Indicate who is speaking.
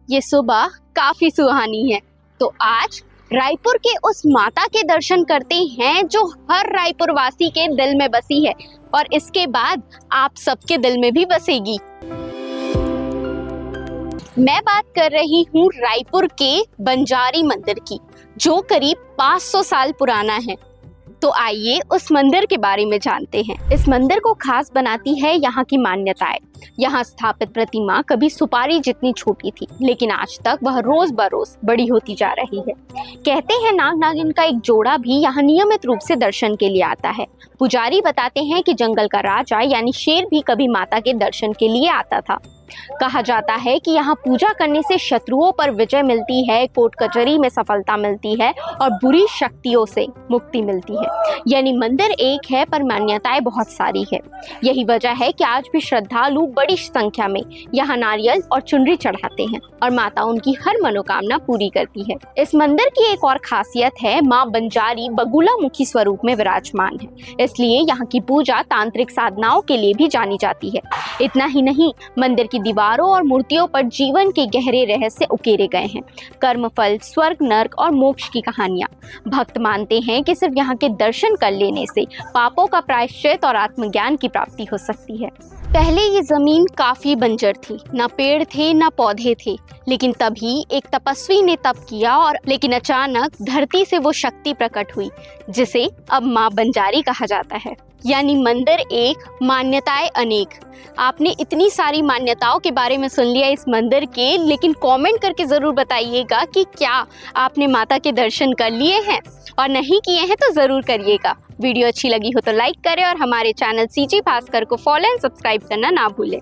Speaker 1: ये सुबह काफी सुहानी है। तो आज रायपुर के उस माता के दर्शन करते हैं जो हर रायपुर वासी के दिल में बसी है और इसके बाद आप सबके दिल में भी बसेगी। मैं बात कर रही हूँ रायपुर के बंजारी मंदिर की, जो करीब 500 साल पुराना है। तो आइए उस मंदिर के बारे में जानते हैं। इस मंदिर को खास बनाती है यहाँ की मान्यताएं। यहाँ स्थापित प्रतिमा कभी सुपारी जितनी छोटी थी, लेकिन आज तक वह रोज बरोज बड़ी होती जा रही है। कहते हैं नाग नागिन का एक जोड़ा भी यहाँ नियमित रूप से दर्शन के लिए आता है। पुजारी बताते हैं कि जंगल का राजा यानी शेर भी कभी माता के दर्शन के लिए आता था। कहा जाता है कि यहाँ पूजा करने से शत्रुओं पर विजय मिलती है, कोर्ट कचहरी में सफलता मिलती है और बुरी शक्तियों से मुक्ति मिलती है। यानी मंदिर एक है पर मान्यताएं बहुत सारी है। यही वजह है कि आज भी श्रद्धालु बड़ी संख्या में यहाँ नारियल और चुनरी चढ़ाते हैं और माता उनकी हर मनोकामना पूरी करती है। इस मंदिर की एक और खासियत है, माँ बंजारी बगुला मुखी स्वरूप में विराजमान है, इसलिए यहाँ की पूजा तांत्रिक साधनाओं के लिए भी जानी जाती है। इतना ही नहीं, मंदिर की दीवारों और मूर्तियों पर जीवन के गहरे रहस्य उकेरे गए हैं। कर्मफल, स्वर्ग, नर्क और मोक्ष की कहानियां। भक्त मानते हैं कि सिर्फ यहाँ के दर्शन कर लेने से पापों का प्रायश्चित और आत्मज्ञान की प्राप्ति हो सकती है। पहले ये जमीन काफी बंजर थी, ना पेड़ थे ना पौधे थे, लेकिन तभी एक तपस्वी ने तप किया और अचानक धरती से वो शक्ति प्रकट हुई जिसे अब माँ बंजारी कहा जाता है। यानी मंदिर एक, मान्यताएं अनेक। आपने इतनी सारी मान्यताओं के बारे में सुन लिया इस मंदिर के, लेकिन कमेंट करके ज़रूर बताइएगा कि क्या आपने माता के दर्शन कर लिए हैं, और नहीं किए हैं तो ज़रूर करिएगा। वीडियो अच्छी लगी हो तो लाइक करें और हमारे चैनल सीजी भास्कर को फॉलो एंड सब्सक्राइब करना ना भूलें।